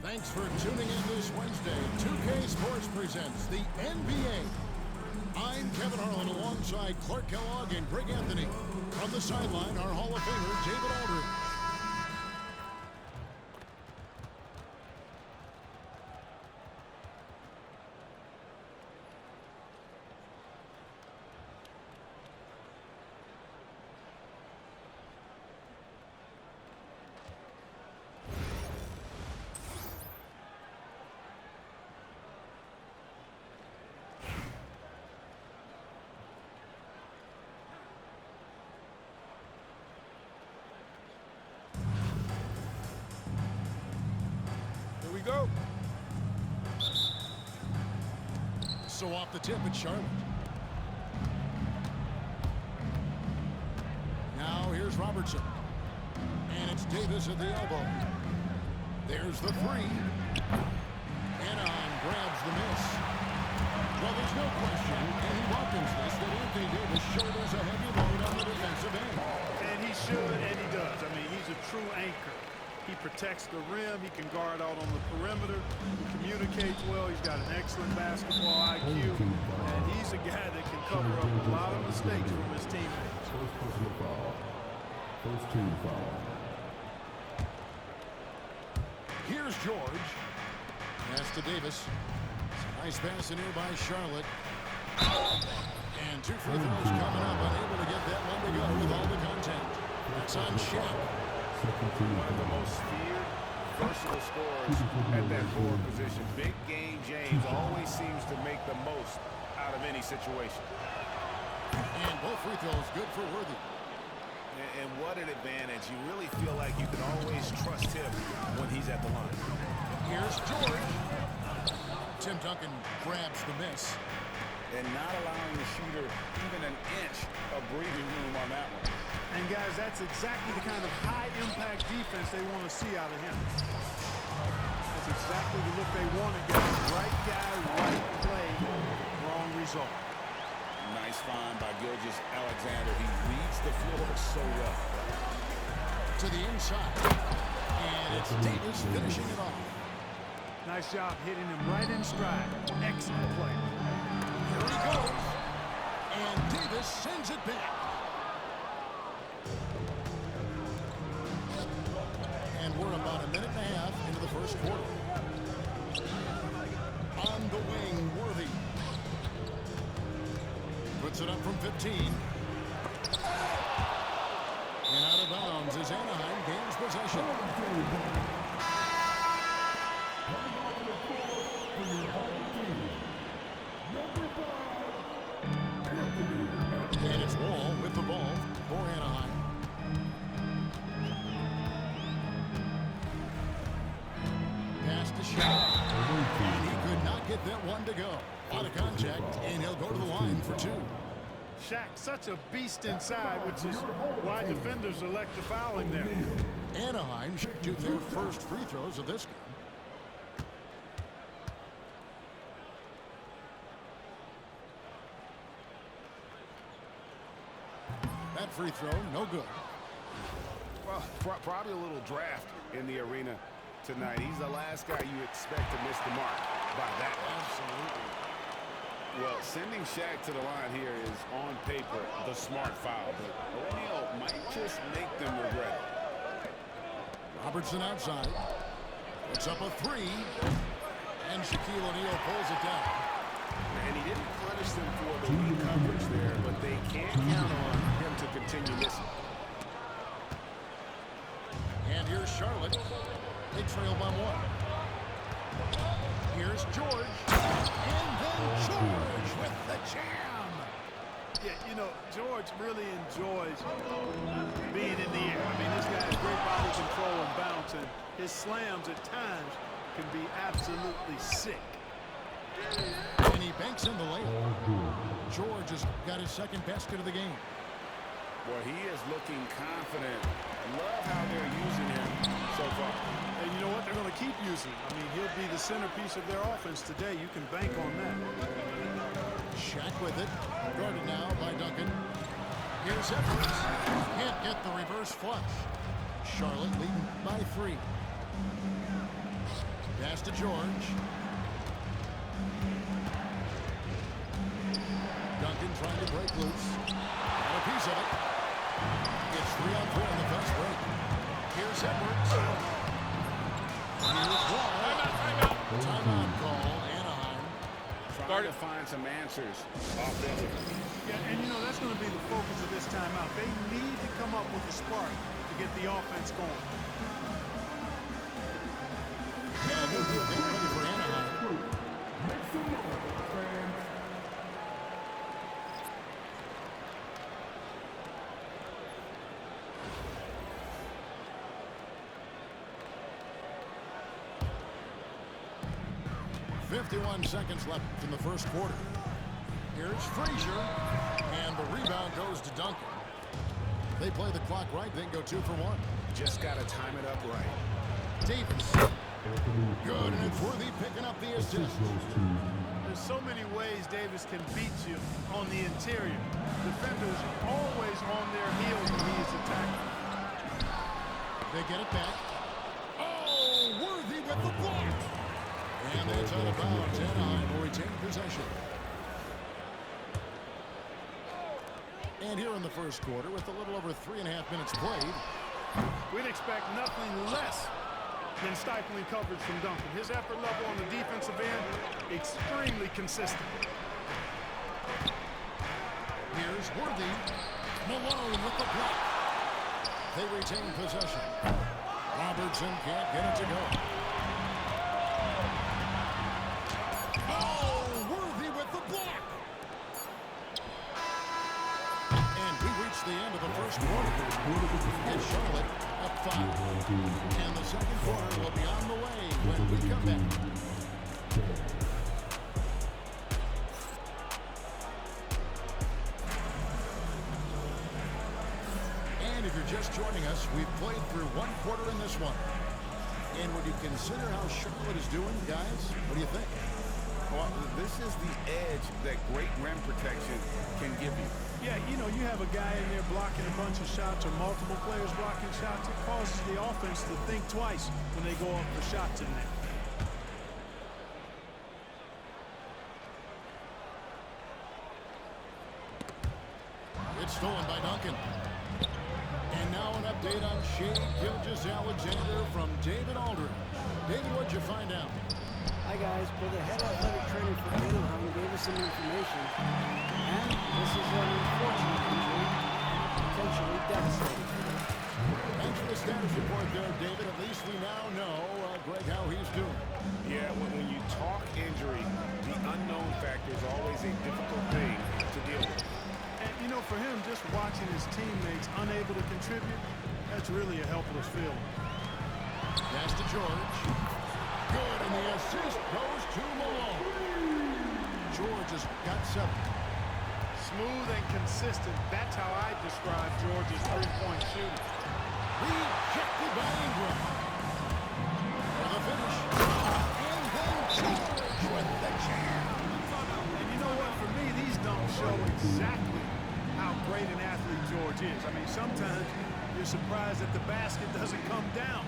Thanks for tuning in this Wednesday. 2K Sports presents the NBA. I'm Kevin Harlan alongside Clark Kellogg and Greg Anthony. From the sideline, our Hall of Famer, David Aldridge. Go. So off the tip, it's Charlotte. Now here's Robertson. And it's Davis at the elbow. There's the three. Anaheim grabs the miss. Well, there's no question, and he welcomes this, that Anthony Davis shoulders a heavy load on the defensive end. And he should, and he does. I mean, he's a true anchor. He protects the rim. He can guard out on the perimeter. He communicates well. He's got an excellent basketball IQ. And he's a guy that can cover up a lot of mistakes from his teammates. First personal foul. First team foul. Here's George. Pass to Davis. Nice pass in here by Charlotte. And two free throws coming up. Unable to get that one to go with all the contact. That's on Shaq. One of the most feared, versatile scorers at that forward position. Big game James always seems to make the most out of any situation. And both free throws good for Worthy. And what an advantage. You really feel like you can always trust him when he's at the line. Here's George. Tim Duncan grabs the miss. And not allowing the shooter even an inch of breathing room on that one. And, guys, that's exactly the kind of high-impact defense they want to see out of him. That's exactly the look they want to get. Right guy, right play, wrong result. Nice find by Gilgeous-Alexander. He reads the floor so well. To the inside. And it's Davis finishing it off. Nice job hitting him right in stride. Excellent play. Here he goes. And Davis sends it back. And we're about a minute and a half into the first quarter. On the wing, Worthy. Puts it up from 15. And out of bounds as Anaheim gains possession. And it's Wall with the ball for Anaheim. Pass to Shaq. And he could not get that one to go. Out of contact, and he'll go to the line for two. Shaq, such a beast inside, which is why defenders elect to foul him there. Anaheim should do their first free throws of this game. That free throw, no good. Well, probably a little draft in the arena tonight. He's the last guy you expect to miss the mark by that. Absolutely. Well, sending Shaq to the line here is on paper the smart foul, but O'Neal might just make them regret it. Robertson outside. Puts up a three. And Shaquille O'Neal pulls it down. And he didn't punish them for the weak coverage there, but they can't count on him to continue missing. And here's Charlotte. They trail by one. Here's George. And then George with the jam. Yeah, you know, George really enjoys being in the air. I mean, this guy has great body control and bounce, and his slams at times can be absolutely sick. And he banks in the layup. George has got his second basket of the game. Well, he is looking confident. Love how they're using him so far. And you know what? They're going to keep using him. I mean, he'll be the centerpiece of their offense today. You can bank on that. Shaq with it. Guarded now by Duncan. Here's Edwards. Can't get the reverse flush. Charlotte leading by 3. Pass to George. Duncan trying to break loose. Got a piece of it. It's 3-on-4 on the fast break. Here's Edwards. Here's Wall. Timeout call, Anaheim. Trying to find some answers offensively. Yeah, and you know, that's going to be the focus of this timeout. They need to come up with a spark to get the offense going. Yeah, they're ready for Anaheim. Make some noise, fans. .51 seconds left in the first quarter. Here's Frazier, and the rebound goes to Duncan. They play the clock right, then go 2 for 1. Just got to time it up right. Davis. Good, and it's Worthy picking up the assist. There's so many ways Davis can beat you on the interior. Defenders always on their heels when he is attacking. They get it back. Oh, Worthy with the block. And that's out of bounds. Anaheim will retain possession. And here in the first quarter, with a little over 3.5 minutes played, We'd expect nothing less than stifling coverage from Duncan. His effort level on the defensive end, extremely consistent. here's Worthy. Malone with the block. They retain possession. Robertson can't get it to go. Oh, Worthy with the block. And we reach the end of the first quarter. And Charlotte up 5. And the second quarter will be on the way when we come back. And if you're just joining us, we've played through one quarter in this one. And when you consider how Charlotte is doing, guys, what do you think? Well, this is the edge that great rim protection can give you. Yeah, you know, you have a guy in there blocking a bunch of shots or multiple players blocking shots. It causes the offense to think twice when they go up for shots in there. It's stolen by Duncan. And now an update on Shea Gilgeous-Alexander from David Aldridge. David, what'd you find out? Hi guys, well, the head athletic trainer for Anaheim gave us some information, and this is an unfortunate injury, potentially devastating. Thanks for the status report there, David. At least we now know, Greg, how he's doing. Yeah, when you talk injury, the unknown factor is always a difficult thing to deal with. And, you know, for him, just watching his teammates unable to contribute, that's really a helpless feeling. Pass to George. Good, and the assist goes to Malone. George has got 7. Smooth and consistent. That's how I describe George's three-point shooting. Rejected by Ingram. For the finish. And then George with the jam. And you know what? For me, these dunks show exactly how great an athlete George is. I mean, sometimes you're surprised that the basket doesn't come down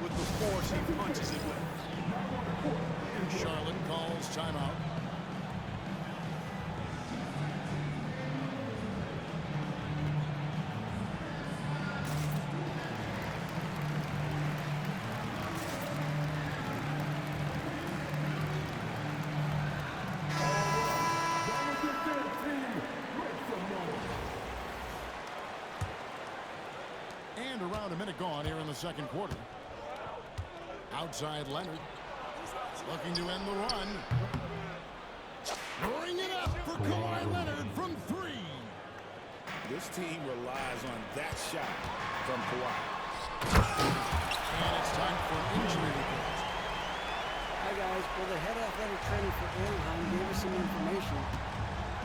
with the force he punches it with. Charlotte calls timeout. And around a minute gone here in the second quarter. Outside Leonard. Looking to end the run. Bring it up for Kawhi Leonard from 3. This team relies on that shot from Kawhi. And it's time for an injury report. Hi guys, well, the head athletic trainer for Anaheim gave us some information.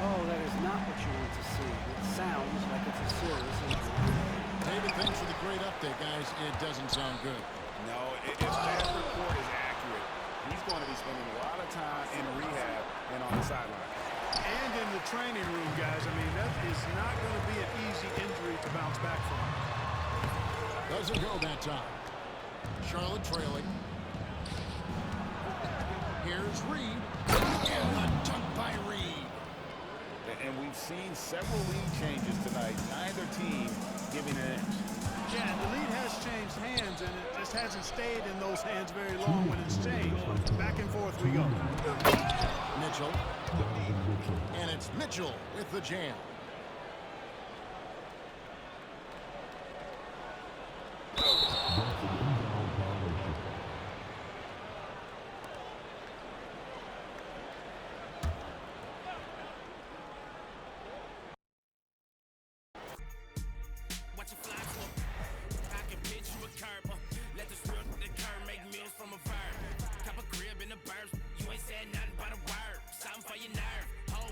Oh, that is not what you want to see. It sounds like it's a serious injury. David, thanks for the great update, guys. It doesn't sound good. No, if that report is accurate, he's going to be spending a lot of time in rehab and on the sideline. And in the training room, guys. I mean, that is not going to be an easy injury to bounce back from. Doesn't go that time. Charlotte trailing. Here's Reed. And a dunk by Reed. And we've seen several lead changes tonight. Neither team giving an inch. Yeah, and the lead has changed hands, and it just hasn't stayed in those hands very long when it's changed. Back and forth we go. Mitchell. And it's Mitchell with the jam.